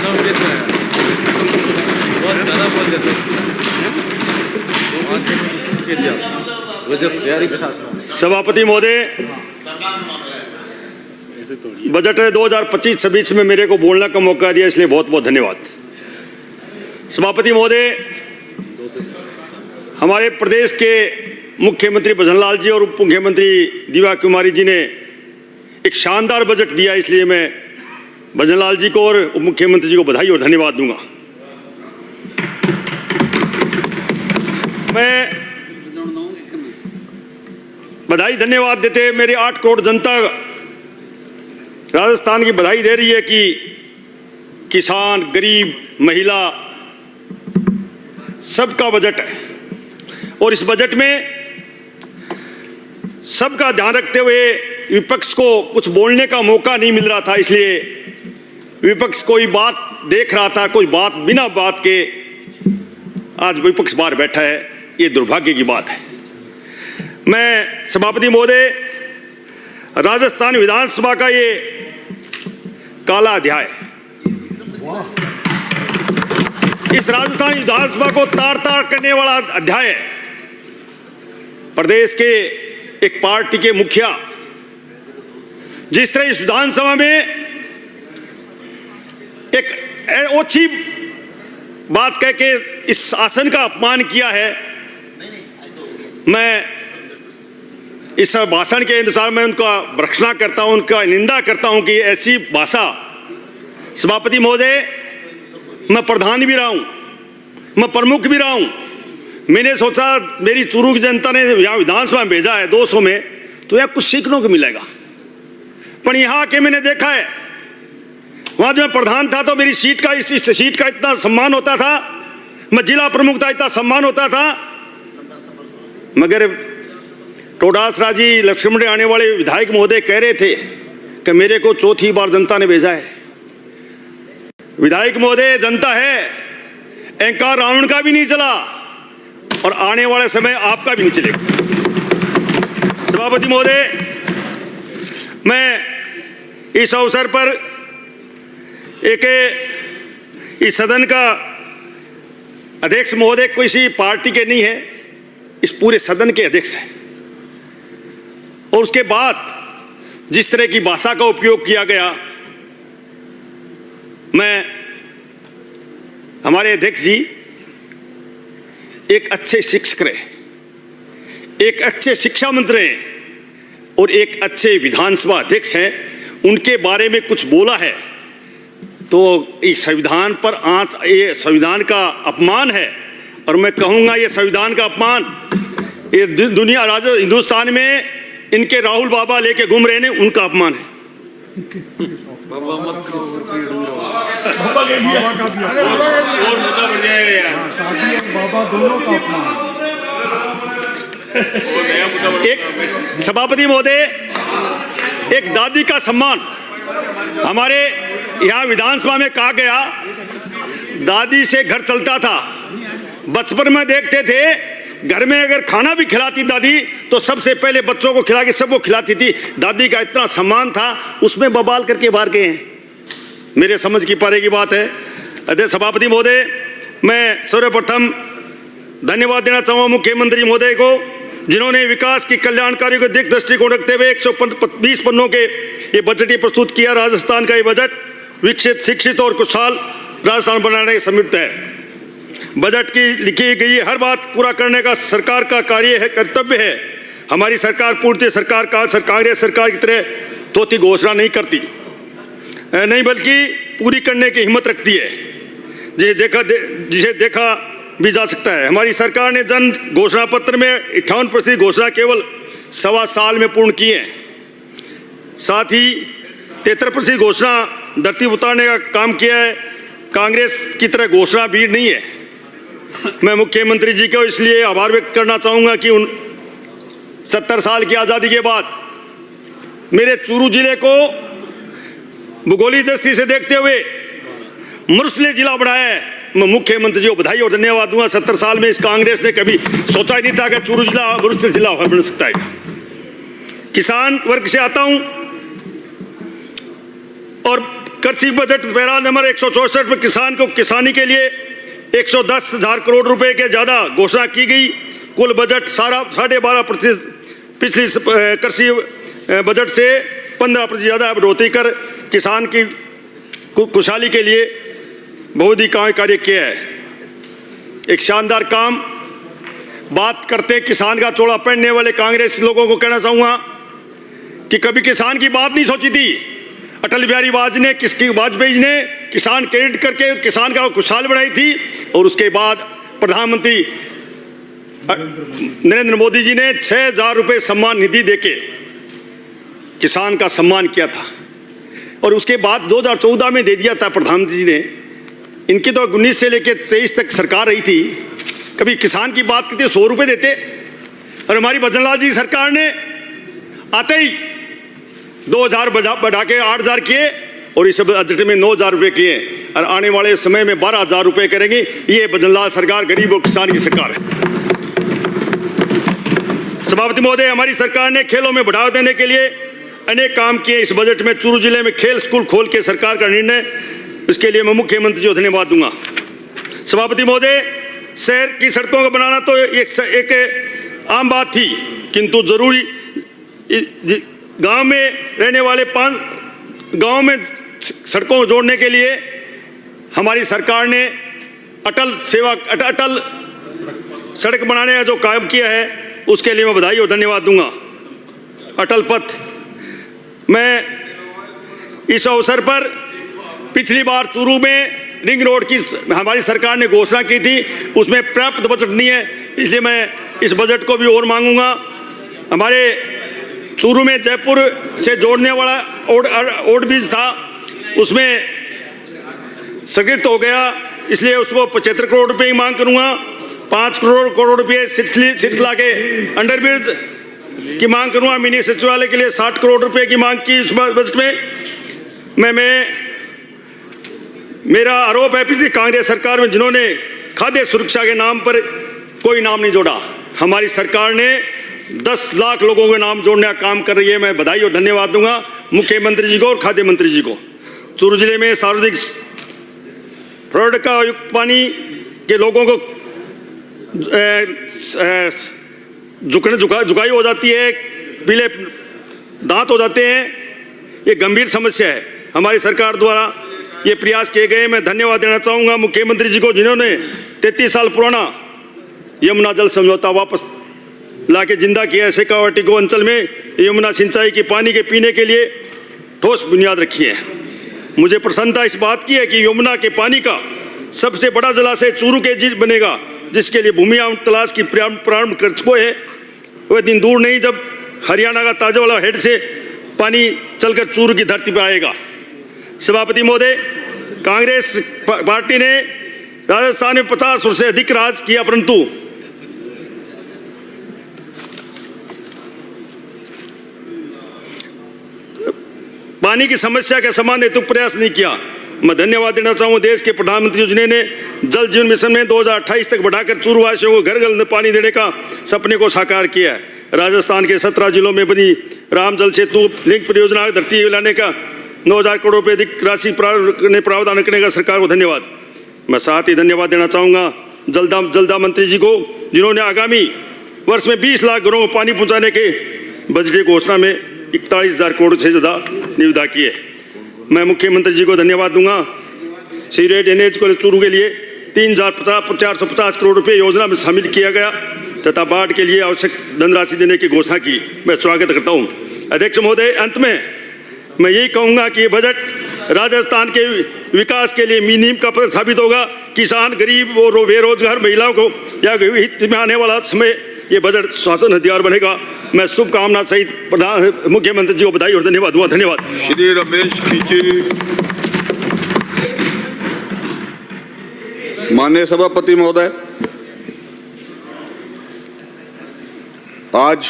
बहुत ज़्यादा बोल देते सभापति महोदय, बजट 2025-26 में मेरे को बोलने का मौका दिया, इसलिए बहुत बहुत धन्यवाद। सभापति महोदय, हमारे प्रदेश के मुख्यमंत्री भजनलाल जी और उप मुख्यमंत्री दिव्या कुमारी जी ने एक शानदार बजट दिया, इसलिए मैं भजनलाल जी को और उप मुख्यमंत्री जी को बधाई और धन्यवाद दूंगा। मैं बधाई धन्यवाद देते मेरे 8 करोड़ जनता राजस्थान की बधाई दे रही है कि किसान, गरीब, महिला सबका बजट है और इस बजट में सबका ध्यान रखते हुए विपक्ष को कुछ बोलने का मौका नहीं मिल रहा था, इसलिए विपक्ष कोई बात देख रहा था, कोई बात बिना बात के आज विपक्ष बाहर बैठा है, ये दुर्भाग्य की बात है। मैं सभापति महोदय, राजस्थान विधानसभा का ये काला अध्याय, इस राजस्थान विधानसभा को तार तार करने वाला अध्याय है। प्रदेश के एक पार्टी के मुखिया जिस तरह इस विधानसभा में एक ओछी बात कह के इस आसन का अपमान किया है, मैं इस भाषण के अनुसार मैं उनका भर्त्सना करता हूं, उनका निंदा करता हूं कि ऐसी भाषा। सभापति महोदय, मैं प्रधान भी रहा हूं, मैं प्रमुख भी रहा हूं, मैंने सोचा मेरी चूरू की जनता ने यहाँ विधानसभा में भेजा है 200 में, तो यहाँ कुछ सीखने को मिलेगा। पर यहाँ आके मैंने देखा है, वहाँ जब मैं प्रधान था तो मेरी सीट का इस सीट का इतना सम्मान होता था, मैं जिला प्रमुख था इतना सम्मान होता था, मगर टोडासरा जी, लक्ष्मण आने वाले विधायक महोदय कह रहे थे कि मेरे को चौथी बार जनता ने भेजा है। विधायक महोदय, जनता है, अहंकार रावण का भी नहीं चला और आने वाले समय आपका भी नहीं चलेगा। सभापति महोदय, मैं इस अवसर पर इस सदन का अध्यक्ष महोदय किसी पार्टी के नहीं है, इस पूरे सदन के अध्यक्ष हैं, और उसके बाद जिस तरह की भाषा का उपयोग किया गया, मैं हमारे अध्यक्ष जी एक अच्छे शिक्षक रहे, एक अच्छे शिक्षा मंत्री हैं और एक अच्छे विधानसभा अध्यक्ष हैं, उनके बारे में कुछ बोला है तो इस संविधान पर आंच, ये संविधान का अपमान है। और मैं कहूँगा ये संविधान का अपमान, ये दुनिया हिंदुस्तान में इनके राहुल बाबा लेके घूम रहे हैं, उनका अपमान है। एक सभापति महोदय, एक दादी का सम्मान, हमारे यहाँ विधानसभा में कहा गया दादी से घर चलता था। बचपन में देखते थे घर में अगर खाना भी खिलाती दादी तो सबसे पहले बच्चों को खिला के सबको खिलाती थी, दादी का इतना सम्मान था, उसमें बवाल करके बाहर गए हैं। मेरे समझ की पारे की बात है। अध्यक्ष सभापति महोदय, मैं सर्वप्रथम धन्यवाद देना चाहूँगा मुख्यमंत्री महोदय को, जिन्होंने विकास की कल्याणकारी को दिग्ग दृष्टिकोण रखते हुए 120 पन्नों के ये बजट ही प्रस्तुत किया। राजस्थान का ये बजट विकसित, शिक्षित और खुशहाल राजस्थान बनाने के समित है। बजट की लिखी गई हर बात पूरा करने का सरकार का कार्य है, कर्तव्य है। हमारी सरकार पूर्णतः कांग्रेस सरकार की तरह थोथी घोषणा नहीं करती, नहीं बल्कि पूरी करने की हिम्मत रखती है, जिसे देखा भी जा सकता है। हमारी सरकार ने जन घोषणा पत्र में 58% घोषणा केवल 1.25 साल में पूर्ण की है। साथ ही 73% घोषणा धरती उतारने का काम किया है। कांग्रेस की तरह घोषणा भीड़ नहीं है। मैं मुख्यमंत्री जी को इसलिए आभार व्यक्त करना चाहूँगा कि 70 साल की आज़ादी के बाद मेरे चूरू जिले को भूगोलिक दृष्टि से देखते हुए मरुस्थलीय जिला बनाया है। मैं मुख्यमंत्री जी को बधाई और धन्यवाद दूंगा। 70 साल में इस कांग्रेस ने कभी सोचा ही नहीं था कि चूरू जिला मरुस्थलीय जिला बन सकता है। किसान वर्ग से आता हूं और कृषि बजट पैरा नंबर 164 में किसान को किसानी के लिए 110,000 करोड़ रुपए के ज़्यादा घोषणा की गई। कुल बजट 12.5% पिछली कृषि बजट से 15% ज़्यादा बढ़ोतरी कर किसान की खुशहाली के लिए बहुत ही कार्य किया है। एक शानदार काम। बात करते किसान का चोला पहनने वाले कांग्रेस लोगों को कहना चाहूँगा कि कभी किसान की बात नहीं सोची थी। अटल बिहारी वाजपेयी ने किसान क्रेडिट करके किसान का खुशहाल बनाई थी और उसके बाद प्रधानमंत्री नरेंद्र मोदी जी ने 6,000 रुपये सम्मान निधि देके किसान का सम्मान किया था और उसके बाद 2014 में दे दिया था प्रधानमंत्री जी ने। इनकी तो 19 से लेकर 23 तक सरकार रही थी, कभी किसान की बात करते 100 रुपये देते। और हमारी भजनलाल जी सरकार ने आते ही 2,000 बढ़ा के 8,000 किए और इस बजट में 9,000 रुपये किए और आने वाले समय में 12,000 रुपये करेंगे। ये भजनलाल सरकार गरीब और किसान की सरकार है। सभापति महोदय, हमारी सरकार ने खेलों में बढ़ावा देने के लिए अनेक काम किए। इस बजट में चूरू जिले में खेल स्कूल खोल के सरकार का निर्णय, इसके लिए मैं मुख्यमंत्री जी को धन्यवाद दूंगा। सभापति महोदय, शहर की सड़कों को बनाना तो एक आम बात थी, किंतु जरूरी गांव में रहने वाले 5 गांव में सड़कों को जोड़ने के लिए हमारी सरकार ने अटल सड़क बनाने का जो काम किया है उसके लिए मैं बधाई और धन्यवाद दूंगा। अटल पथ, मैं इस अवसर पर पिछली बार चूरू में रिंग रोड की हमारी सरकार ने घोषणा की थी, उसमें पर्याप्त बजट नहीं है, इसलिए मैं इस बजट को भी और मांगूंगा। हमारे चूरू में जयपुर से जोड़ने वाला ओवरब्रिज था, उसमें स्थगित हो गया, इसलिए उसको 75 करोड़ रुपये की मांग करूंगा। 5 करोड़ रुपये सिरसिला के अंडरब्रिज की मांग करूंगा। मिनी सचिवालय के लिए 60 करोड़ रुपए की मांग की इस बजट में। मेरा आरोप है पिछली कांग्रेस सरकार में जिन्होंने खाद्य सुरक्षा के नाम पर कोई नाम नहीं जोड़ा, हमारी सरकार ने 10 लाख लोगों के नाम जोड़ने का काम कर रही है। मैं बधाई और धन्यवाद दूंगा मुख्यमंत्री जी को और खाद्य मंत्री जी को। चूरू जिले में सार्वजनिक फ्लोराइड युक्त पानी के लोगों को जुकाई हो जाती है, पीले दांत हो जाते हैं, ये गंभीर समस्या है। हमारी सरकार द्वारा ये प्रयास किए गए। मैं धन्यवाद देना चाहूँगा मुख्यमंत्री जी को जिन्होंने 33 साल पुराना यमुना जल समझौता वापस लाके जिंदा किया है। शेखावाटी को अंचल में यमुना सिंचाई के पानी के पीने के लिए ठोस बुनियाद रखी है। मुझे प्रसन्नता इस बात की है कि यमुना के पानी का सबसे बड़ा जलाशय चूरू के जिले बनेगा, जिसके लिए भूमि तलाश की प्रारंभ कर चुके हैं। वह दिन दूर नहीं जब हरियाणा का ताजावाला हेड से पानी चलकर चूरू की धरती पर आएगा। सभापति महोदय, कांग्रेस पार्टी ने राजस्थान में 50 वर्ष से अधिक राज किया, परंतु पानी की समस्या के समाधान हेतु प्रयास नहीं किया। मैं धन्यवाद देना चाहूँगा देश के प्रधानमंत्री जिन्होंने जल जीवन मिशन में 2028 तक बढ़ाकर चूरू वासियों को घर घर पानी देने का सपने को साकार किया है। राजस्थान के 17 जिलों में बनी राम जल सेतु लिंक परियोजना धरती लाने का 9,000 करोड़ रुपये अधिक राशि प्रावधान करने का सरकार को धन्यवाद। मैं साथ ही धन्यवाद देना चाहूँगा जलदा मंत्री जी को जिन्होंने आगामी वर्ष में 20 लाख घरों को पानी पहुँचाने के बजटीय घोषणा में 41,000 करोड़ से ज़्यादा निविदा की है। मैं मुख्यमंत्री जी को धन्यवाद दूंगा। सीरेट एनएच को चूरू के लिए 450 करोड़ रुपये योजना में शामिल किया गया तथा बाढ़ के लिए आवश्यक धनराशि देने की घोषणा की। मैं स्वागत करता हूं। अध्यक्ष महोदय, अंत में मैं यही कहूंगा कि ये बजट राजस्थान के विकास के लिए नींव का पत्थर साबित होगा। किसान, गरीब और बेरोजगार महिलाओं को या हित में आने वाला समय ये बजट शासन हथियार बनेगा। मैं शुभकामना सहित मुख्यमंत्री जी को बधाई और धन्यवाद दूंगा। धन्यवाद। श्री रमेश नीचे। माननीय सभापति महोदय, आज